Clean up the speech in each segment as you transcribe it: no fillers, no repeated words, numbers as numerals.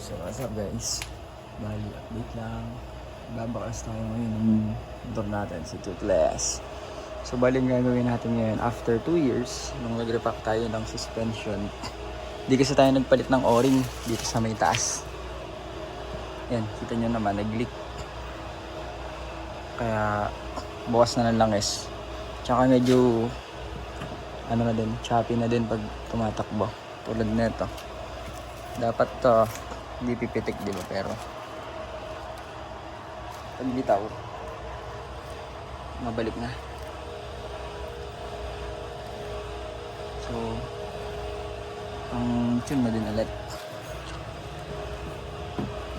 So what's up guys, bali update lang. Babakas tayo ngayon ng motor natin, si Toothless. So bali ang gagawin natin ngayon after 2 years nung nag-repack tayo ng suspension. Di kasi tayo nagpalit ng o-ring dito sa may taas. Yan, kita nyo naman, nag-leak. Kaya bukas na ng langis. Tsaka medyo ano na din, choppy na din pag tumatakbo. Tulad nito. Dapat to hindi pipitik, di ba? Pero pag bitaw, mabalik na. So ang tune na din ulit.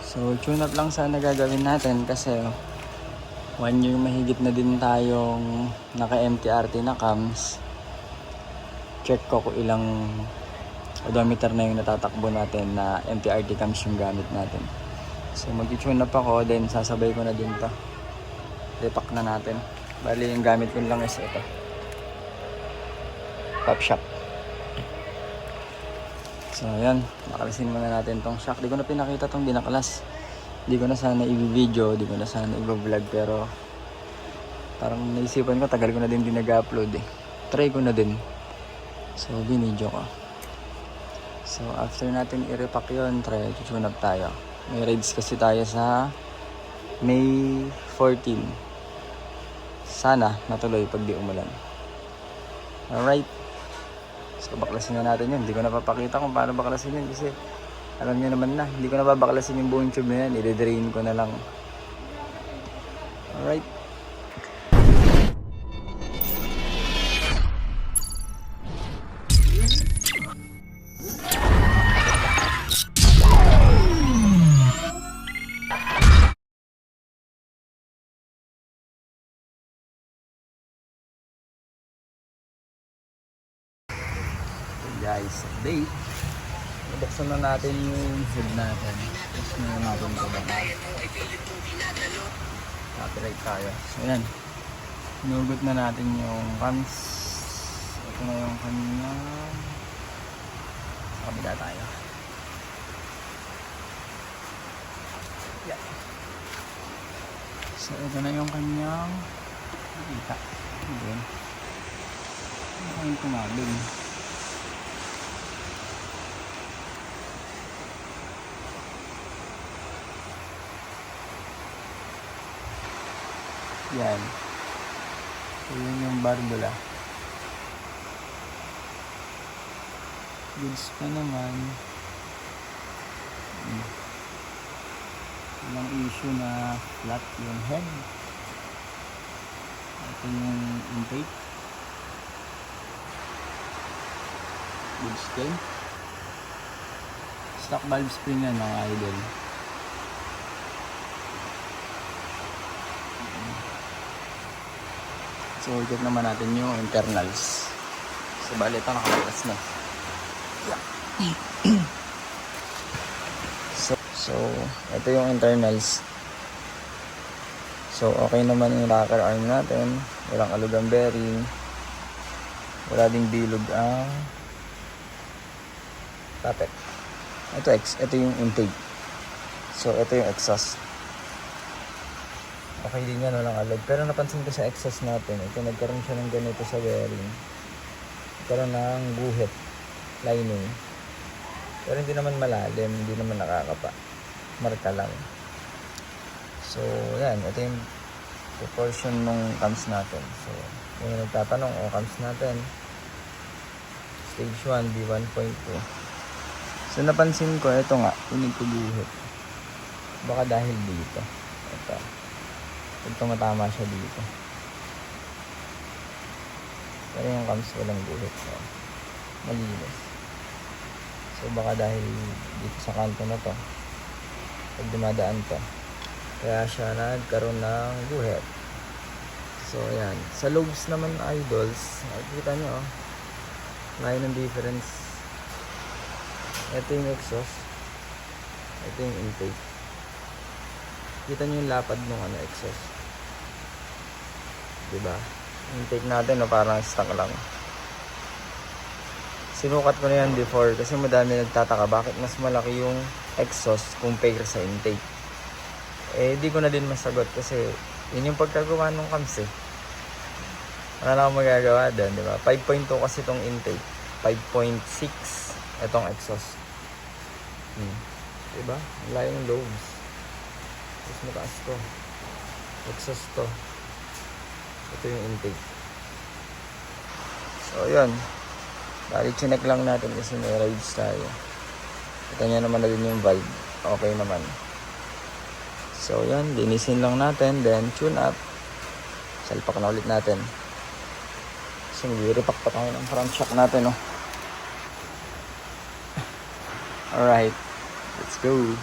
So tune up lang sana gagawin natin kasi 1 year mahigit na din tayong naka MTRT na cams. Check ko kung ilang odometer na yung natatakbo natin na MTRT cams yung gamit natin. So mag-tune up ako, then sasabay ko na din to. Repack na natin. Bali yung gamit ko lang is ito, Pop Shock. So ayan, nakalasin muna natin tong shock. Di ko na pinakita tong binaklas. Di ko na sana i-video, di ko na sana i-vlog, pero parang naisipan ko, tagal ko na din nag-upload eh. Try ko na din. So binidyo ko. So after natin i-repack yun, tune up tayo. May rides kasi tayo sa May 14. Sana natuloy pag di umulan. Alright. So baklasin na natin yun. Hindi ko na papakita kung paano baklasin yun kasi alam niyo naman na, hindi ko na babaklasin yung buong tube na yan. I-drain ko na lang. Alright. Guys, update. Buksan na natin yung hood natin. Tapos na natin ito baka copyright tayo. So yan, hinugot na natin yung cams. Ito na yung kanya. Sa kabila tayo. Yeah. So ito na yung kanyang nakita. Ayan. Ito yung tumabing. Yan. So, yun yung barbula. Goods pa naman. Walang issue na flat yung head. Ito yung intake. Goods din. Stock valve spring yan mga idol. So, check naman natin yung internals. So, bali ito nakabalas na. So, ito yung internals. So, okay naman yung rocker arm natin. Walang alugang bearing. Wala ding bilog ang tappet. Ito yung intake. So, ito yung exhaust. Okay din yan, walang alag. Pero napansin ko sa exhaust natin, ito nagkaroon siya ng ganito sa bearing. Nagkaroon ng guhit, lining. Pero hindi naman malalim, hindi naman nakakapa. Marka lang. So, yan. Ito yung proportion ng cams natin. So, kung nagtatanong, cams natin, stage 1, B1.2. So, napansin ko, ito nga, unig ko guhit. Baka dahil dito. Ito. Pag tumatama siya dito. Pero yung cams walang guhit. So, malinis. So baka dahil dito sa kanto na to, pag dumadaan to, kaya siya nagkaroon ng guhit. So ayan. Sa lobes naman idols, nakikita nyo layo ng difference. Ito yung exhaust. Ito yung intake. Kita nyo yung lapad ng exhaust. Diba? Intake natin parang stock lang. Sinukat ko na yan before kasi madami nagtataka bakit mas malaki yung exhaust compare sa intake. Eh, di ko na din masagot kasi yun yung pagkagawa ng cams eh. Wala na akong magagawa doon, di ba? 5.2 kasi itong intake. 5.6 itong exhaust. Diba? Wala yung lobes. Tapos mataas to. Exhaust to. Ito yung intake. So, yun. Bali, chinek lang natin kasi may rides tayo. Kita nyo naman na din yung valve. Okay naman. So, yan. Linisin lang natin. Then, tune up. Salpak na ulit natin. So, mag-repack pa tayo ng front shock natin, oh. Alright. Let's go.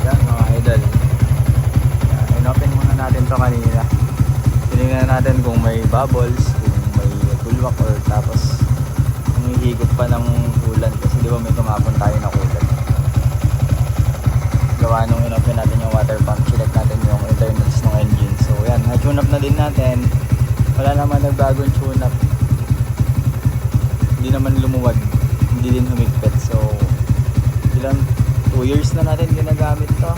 Yan, mga idol. Inopen muna natin to kanina. Tinignan natin kung may bubbles, kung may bulwak, or tapos humihigop pa ng ulan kasi di ba may tumapon tayo na ulan. Gawa nung inopen natin yung water pump, check natin yung internals ng engine. So yan, na-tune up na din natin. Wala naman nagbagong tune up. Hindi naman lumuwag, hindi din humigpit. So ilang 2 years na natin ginagamit to.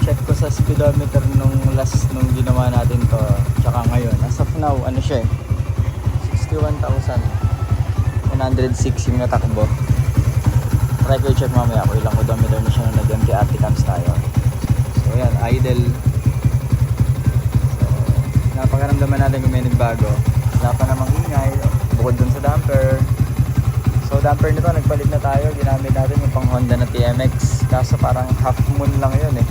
Check ko sa speedometer nung last nung ginawa natin to, tsaka ngayon as of now ano siya eh, 61,106 yung natakbo. Try ko i-check mamaya kung ilang odometer na siya nung nag-MTRT cams tayo. So yan, idle. So napakaramdaman natin kung may nagbago. Wala pa namang ingay bukod dun sa damper. So damper nito nagpalit na tayo, ginamit natin yung pang Honda na TMX, kaso parang half moon lang yun eh.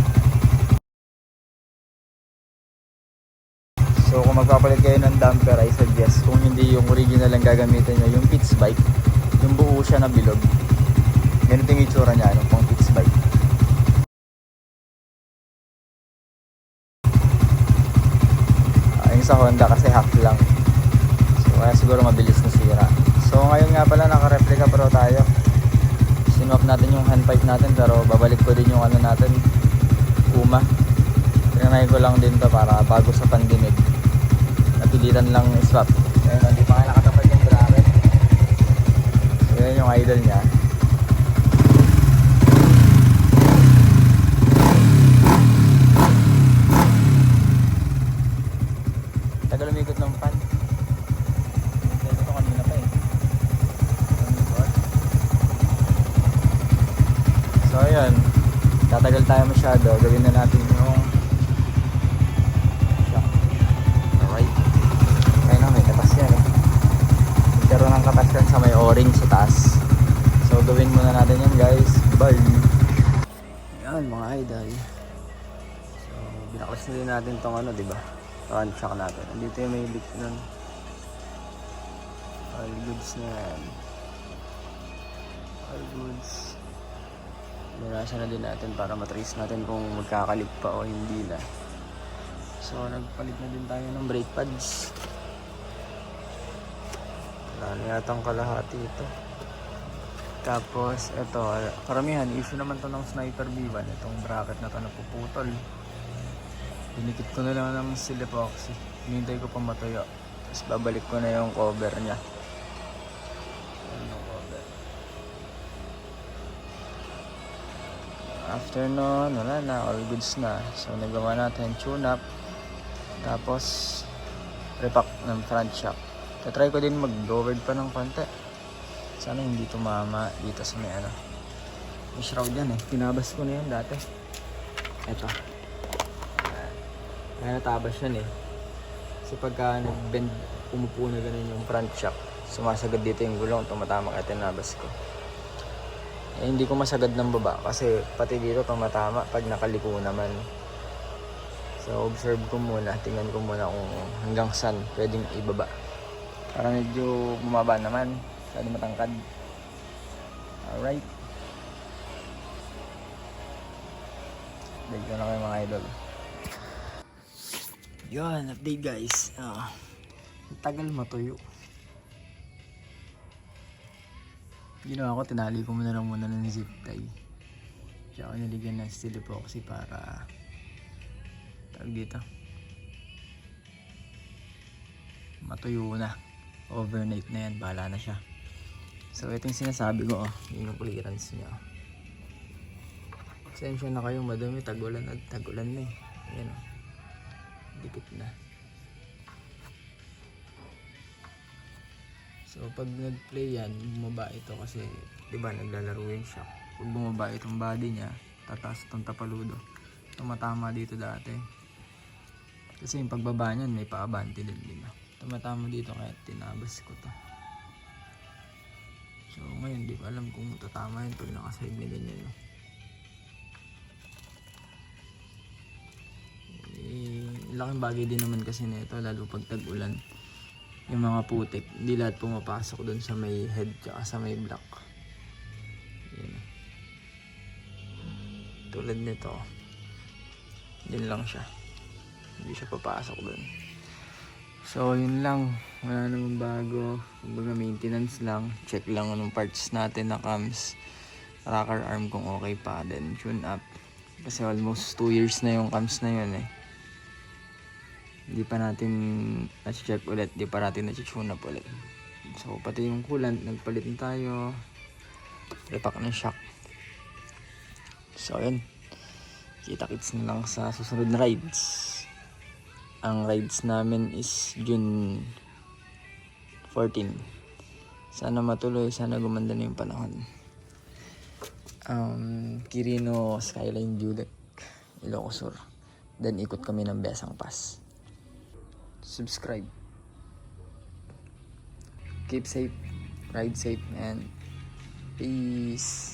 So kung magpapalit kayo ng damper, I suggest kung hindi yung original ang gagamitin nyo, yung Pitts bike, yung buo siya na bilog. Ganito yung itsura niya, yung pang Pitts bike. Yung sa Honda kasi half lang, so kaya siguro mabilis na sira. So ngayon nga pala naka-replica pro tayo. Sinwap natin yung handpipe natin, pero babalik ko din yung ano natin, Uma. Tinanay ko lang din to para bago sa pandinig. Napilitan lang swap. Ayun, hindi pa nga nakatapat yung bracket. So yun yung idol niya. Tagal umikot ng pan. Ito kanina pa eh. So ayun, tatagal tayo masyado. Gawin na natin yung shock. Alright. Kaya na, may katas yan eh. Magkaroon ng katas yan sa may orange sa taas. So gawin muna natin yan guys. Bye! Yan mga idol. So binaklas na din natin tong ano, diba? Front shock natin. Andito yung may leak nun. All goods na yan. All goods. Binasa na din natin para matrace natin kung magkakalik pa o hindi na. So nagpalit na din tayo ng brake pads. Wala na yatang kalahati ito. Tapos ito, karamihan issue naman to ng Sniper B1. Itong bracket na to napuputol. Dinikit ko na lang ng silipoxy. Hinintay ko pa matuyo. Tapos babalik ko na yung cover niya. After nun, wala na, all goods na. So nagawa natin tune up, tapos repack ng front shock. Tatry ko din mag-lowered pa ng konti. Sana hindi tumama dito sa may ano. May shroud yan eh, tinabas ko na yan dati. Eto, kaya natabas yan eh. Kasi pagka nag-bend, umupo na ganun yung front shock, sumasagad dito yung gulong, tumatama kaya tinabas ko. Eh, hindi ko masagad ng baba kasi pati dito tumatama pag nakaliko naman. So observe ko muna, tingnan ko muna kung hanggang saan pwedeng ibaba. Para medyo bumaba naman, pwede matangkad. Alright. Update ko na kayo mga idol. Yun, update guys. Tagal matuyo. Ginawa ko, tinali ko muna ng zip tie. Tsaka niligyan ng steel epoxy para tawag dito, matuyo na. overnight na yan, bahala na siya. So ito yung sinasabi ko, yun yung clearance niya. Pasensya na kayong madumi, tag-ulan na eh. Ayan dikit na. So pag nag-play yan, bumaba ito kasi, diba naglalaro yung shock. Pag bumaba itong body niya, tataas itong tapaludo. Tumatama dito dati. Kasi yung pagbaba niyan, may paabante din, diba? Tumatama dito kaya tinabas ko to. So ngayon, di ko alam kung tatama yun pag nakaside na ganyan. Laking bagay din naman kasi nito, lalo pag tag-ulan. Yung mga putik, hindi lahat pumapasok dun sa may head tsaka sa may block. Yan. Tulad nito, yun lang siya. Hindi siya papasok dun. So yun lang, wala namang bago. Kumbaga maintenance lang, check lang anong parts natin na cams, rocker arm kung okay pa, then tune up. Kasi almost 2 years na yung cams na yun eh. Hindi pa natin na-check ulit, hindi pa natin na-tune up ulit. So pati yung coolant, nagpalit na tayo, repack ng shock. So yun, kita-kits na lang sa susunod na rides. Ang rides namin is June 14. Sana matuloy, sana gumanda na yung panahon. Quirino Skyline View Deck, Ilocos Sur. Then ikot kami ng Besang Pass. Subscribe. Keep safe, ride safe, and peace.